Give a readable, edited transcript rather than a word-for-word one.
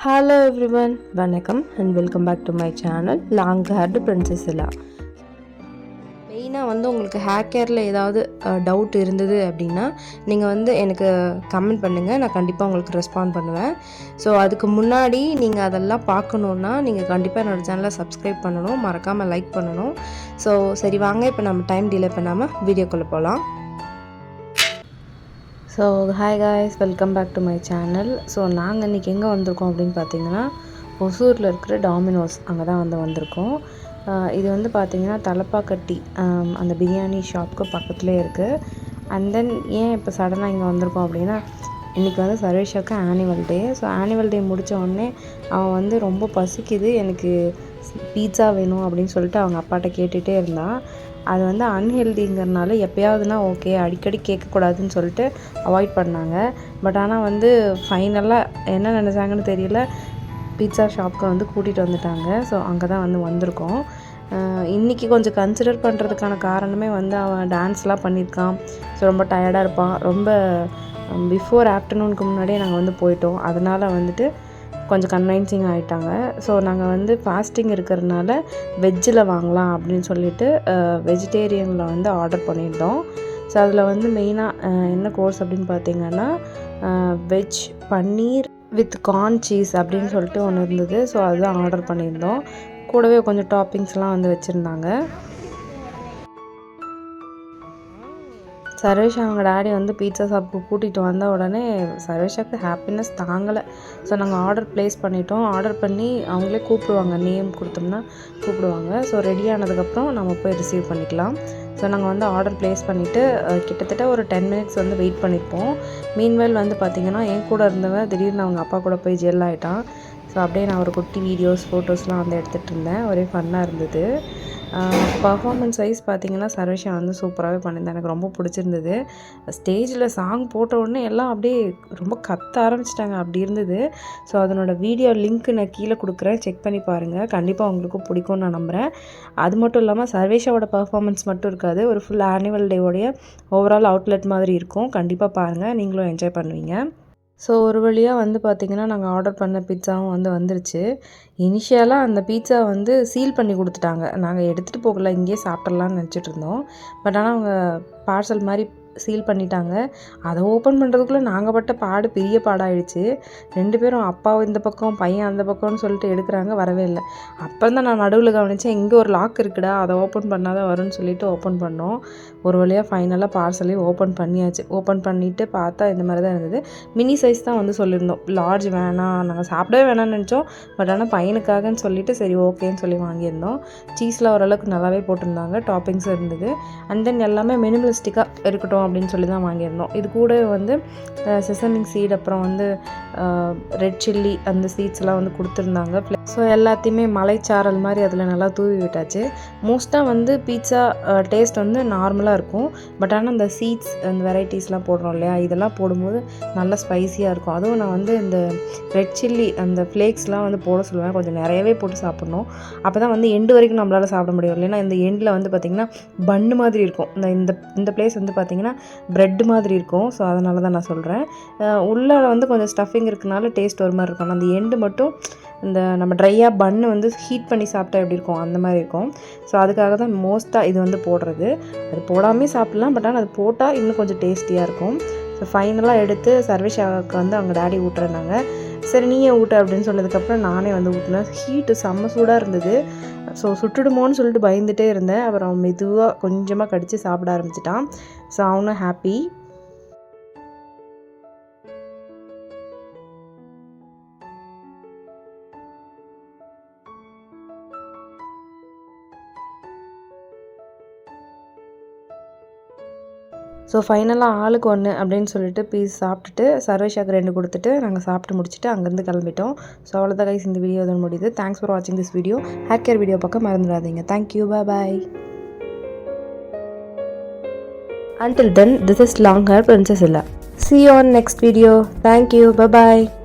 Hello everyone, வணக்கம் and welcome back to my channel long haired princess illa. மெயினாக உங்களுக்கு hair கேரில் ஏதாவது doubt இருந்தது அப்படின்னா நீங்கள் எனக்கு கமெண்ட் பண்ணுங்கள், நான் கண்டிப்பாக உங்களுக்கு ரெஸ்பாண்ட் பண்ணுவேன். ஸோ அதுக்கு முன்னாடி நீங்கள் அதெல்லாம் பார்க்கணுன்னா நீங்கள் கண்டிப்பாக என்னோடய சேனலை சப்ஸ்கிரைப் பண்ணணும், மறக்காமல் லைக் பண்ணணும். ஸோ சரி வாங்க, இப்போ நம்ம டைம் டிலே பண்ணாமல் வீடியோக்குள்ளே போகலாம். So hi guys, welcome back to my channel. So நாங்கள் இன்றைக்கி எங்கே வந்திருக்கோம் அப்படின்னு பார்த்தீங்கன்னா, ஒசூரில் இருக்கிற டாமினோஸ் அங்கே தான் வந்திருக்கோம். இது பார்த்திங்கன்னா தலப்பாக்கட்டி அந்த பிரியாணி ஷாப்புக்கு பக்கத்துலேயே இருக்குது. அண்ட் தென் ஏன் இப்போ சடனாக இங்கே வந்திருக்கோம் அப்படின்னா, இன்றைக்கி சர்வேஷாவுக்கு annual day. So annual day முடித்த உடனே அவன் ரொம்ப பசிக்குது, எனக்கு பீட்சா வேணும் அப்படின்னு சொல்லிட்டு அவங்க அப்பாட்ட கேட்டுகிட்டே இருந்தான். அது அன்ஹெல்திங்கிறனால எப்போயாவதுனா ஓகே, அடிக்கடி கேட்கக்கூடாதுன்னு சொல்லிட்டு அவாய்ட் பண்ணாங்க. பட் ஆனால் ஃபைனலாக என்ன நினச்சாங்கன்னு தெரியல, பீட்சா ஷாப்புக்கு கூட்டிகிட்டு வந்துட்டாங்க. ஸோ அங்கே தான் வந்திருக்கோம். இன்றைக்கி கொஞ்சம் கன்சிடர் பண்ணுறதுக்கான காரணமே அவன் டான்ஸ்லாம் பண்ணியிருக்கான். ஸோ ரொம்ப டயர்டாக இருப்பான். ரொம்ப பிஃபோர் ஆஃப்டர்நூனுக்கு முன்னாடியே நாங்கள் போயிட்டோம். அதனால் கொஞ்சம் கன்வின்சிங் ஆகிட்டாங்க. ஸோ நாங்கள் ஃபாஸ்டிங் இருக்கிறதுனால வெஜ்ஜில் வாங்கலாம் அப்படின்னு சொல்லிட்டு வெஜிடேரியனில் ஆர்டர் பண்ணியிருந்தோம். ஸோ அதில் மெயினாக என்ன கோர்ஸ் அப்படின்னு பார்த்திங்கன்னா, veg paneer with corn cheese அப்படின்னு சொல்லிட்டு ஒன்று இருந்தது. ஸோ அதுதான் ஆர்டர் பண்ணியிருந்தோம். கூடவே கொஞ்சம் டாப்பிங்ஸ்லாம் வச்சுருந்தாங்க. சர்வேஷா அவங்க டேடி பீட்சா ஷாப்புக்கு கூட்டிகிட்டு வந்த உடனே சர்வேஷாவுக்கு ஹாப்பினஸ் தாங்கலை. ஸோ நாங்கள் ஆர்டர் ப்ளேஸ் பண்ணிட்டோம். ஆர்டர் பண்ணி அவங்களே கூப்பிடுவாங்க, நேம் கொடுத்தோம்னா கூப்பிடுவாங்க. ஸோ ரெடி ஆனதுக்கப்புறம் நம்ம போய் ரிசீவ் பண்ணிக்கலாம். ஸோ நாங்கள் ஆர்டர் ப்ளேஸ் பண்ணிவிட்டு கிட்டத்தட்ட ஒரு 10 மினிட்ஸ் வெயிட் பண்ணியிருப்போம். மீன்வேல் பார்த்திங்கன்னா என் கூட இருந்தவன் திடீர்னு அவங்க அப்பா கூட போய் ஜெல் ஆகிட்டான். ஸோ அப்படியே நான் ஒரு குட்டி வீடியோஸ் ஃபோட்டோஸ்லாம் எடுத்துகிட்டு இருந்தேன். ஒரே ஃபன்னாக இருந்தது. பர்ஃபார்மன்ஸ் வைஸ் பார்த்திங்கன்னா சர்வேஷா சூப்பராகவே பண்ணியிருந்தேன். எனக்கு ரொம்ப பிடிச்சிருந்தது. ஸ்டேஜில் சாங் போட்ட உடனே எல்லாம் அப்படியே ரொம்ப கத்த ஆரம்பிச்சிட்டாங்க, அப்படி இருந்தது. ஸோ அதனோட வீடியோ லிங்க் நான் கீழே கொடுக்குறேன், செக் பண்ணி பாருங்கள். கண்டிப்பாக உங்களுக்கு பிடிக்கும்னு நான் நம்புகிறேன். அது மட்டும் இல்லாமல் சர்வேஷாவோட பர்ஃபார்மன்ஸ் மட்டும் இருக்காது, ஒரு ஃபுல் ஆனுவல் டேவோடைய ஓவரால் அவுட்லெட் மாதிரி இருக்கும். கண்டிப்பாக பாருங்கள், நீங்களும் என்ஜாய் பண்ணுவீங்க. ஸோ ஒரு வழியாக பார்த்திங்கன்னா நாங்கள் ஆர்டர் பண்ண பீட்சாவும் வந்துருச்சு. இனிஷியலாக அந்த பீட்சா சீல் பண்ணி கொடுத்துட்டாங்க. நாங்கள் எடுத்துகிட்டு போகல, இங்கேயே சாப்பிட்றலான்னு நினச்சிட்டு இருந்தோம். பட் ஆனால் அவங்க பார்சல் மாதிரி சீல் பண்ணிட்டாங்க. அதை ஓப்பன் பண்ணுறதுக்குள்ளே நாங்கள் பட்ட பாடு பெரிய பாடாகிடுச்சு. 2 பேரும் அப்பா இந்த பக்கம் பையன் அந்த பக்கம்னு சொல்லிட்டு எடுக்கிறாங்க, வரவே இல்லை. அப்புறம் தான் நான் நடுவில் கவனித்தேன், இங்கே ஒரு லாக் இருக்குடா, அதை ஓப்பன் பண்ணால் தான் வரும்னு சொல்லிட்டு ஓப்பன் பண்ணோம். ஒரு வழியாக ஃபைனலாக பார்சலையும் ஓப்பன் பண்ணியாச்சு. ஓப்பன் பண்ணிவிட்டு பார்த்தா இந்த மாதிரி தான் இருந்தது. மினி சைஸ் தான் சொல்லியிருந்தோம், லார்ஜ் வேணாம், நாங்கள் சாப்பிடவே வேணாம்னு நினச்சோம். பட் ஆனால் பையனுக்காகன்னு சொல்லிட்டு சரி ஓகேன்னு சொல்லி வாங்கியிருந்தோம். சீஸில் ஓரளவுக்கு நல்லாவே போட்டிருந்தாங்க, டாப்பிங்ஸும் இருந்தது. அண்ட் தென் எல்லாமே மினிமலிஸ்டிக்காக இருக்கட்டும் அப்படின்னு சொல்லி தான் வாங்கியிருந்தோம். இது கூட செசமிங் சீட், அப்புறம் ரெட் சில்லி அந்த சீட்ஸ்லாம் கொடுத்துருந்தாங்க. ஸோ எல்லாத்தையுமே மலைச்சாரல் மாதிரி அதில் நல்லா தூவி விட்டாச்சு. மோஸ்ட்டாக பீட்சா டேஸ்ட் நார்மலாக இருக்கும். பட் ஆனால் அந்த சீட்ஸ் அந்த வெரைட்டிஸ்லாம் போடுறோம் இல்லையா, இதெல்லாம் போடும்போது நல்லா ஸ்பைஸியாக இருக்கும். அதுவும் நான் இந்த ரெட் சில்லி அந்த ஃப்ளேக்ஸ்லாம் போட சொல்லுவேன், கொஞ்சம் நிறையவே போட்டு சாப்பிட்ணும். அப்போ தான் எண்டு வரைக்கும் நம்மளால் சாப்பிட முடியும். இல்லைன்னா இந்த எண்டில் பார்த்திங்கன்னா பன்னு மாதிரி இருக்கும். இந்த பிளேஸ் பார்த்திங்கன்னா ப்ரெட் மாதிரி இருக்கும். ஸோ அதனால தான் நான் சொல்கிறேன். உள்ளே கொஞ்சம் ஸ்டஃபிங் இருக்கனால டேஸ்ட் ஒரு மாதிரி இருக்கும். அந்த எண்டு மட்டும் இந்த நம்ம ட்ரையாக பன்னு ஹீட் பண்ணி சாப்பிட்டா எப்படி இருக்கும் அந்த மாதிரி இருக்கும். ஸோ அதுக்காக தான் மோஸ்ட்டாக இது போடுறது. அது போடாமே சாப்பிட்லாம், பட் ஆனால் அது போட்டால் இன்னும் கொஞ்சம் டேஸ்டியாக இருக்கும். ஸோ ஃபைனலாக எடுத்து சர்வேஷாவுக்கு அவங்க டேடி ஊட்டுறேன்னாங்க. சரி நீயே ஊட்ட அப்படின்னு சொன்னதுக்கப்புறம் நானே ஊட்டினேன். ஹீட்டு செம்ம சூடாக இருந்தது. ஸோ சுட்டுடுமோன்னு சொல்லிட்டு பயந்துகிட்டே இருந்தேன். அப்புறம் மெதுவாக கொஞ்சமாக கடித்து சாப்பிட ஆரம்பிச்சிட்டான். ஸோ அவனும் ஹாப்பி. ஸோ ஃபைனலாக ஆளுக்கு 1 அப்படின்னு சொல்லிட்டு பீஸ் சாப்பிட்டுட்டு சர்வேஷாவுக்கு 2 கொடுத்துட்டு நாங்கள் சாப்பிட்டு முடிச்சுட்டு அங்கேருந்து கிளம்பிட்டோம். ஸோ அவ்வளோதான் கைஸ், இந்த வீடியோ தான் முடியுது. தேங்க்ஸ் ஃபார் வாட்சிங் this video. Hair care video பக்கம் மறந்துடாதீங்க. Thank you, bye. Until then, this is long hair princess illa. See you on next video. Thank you, bye bye.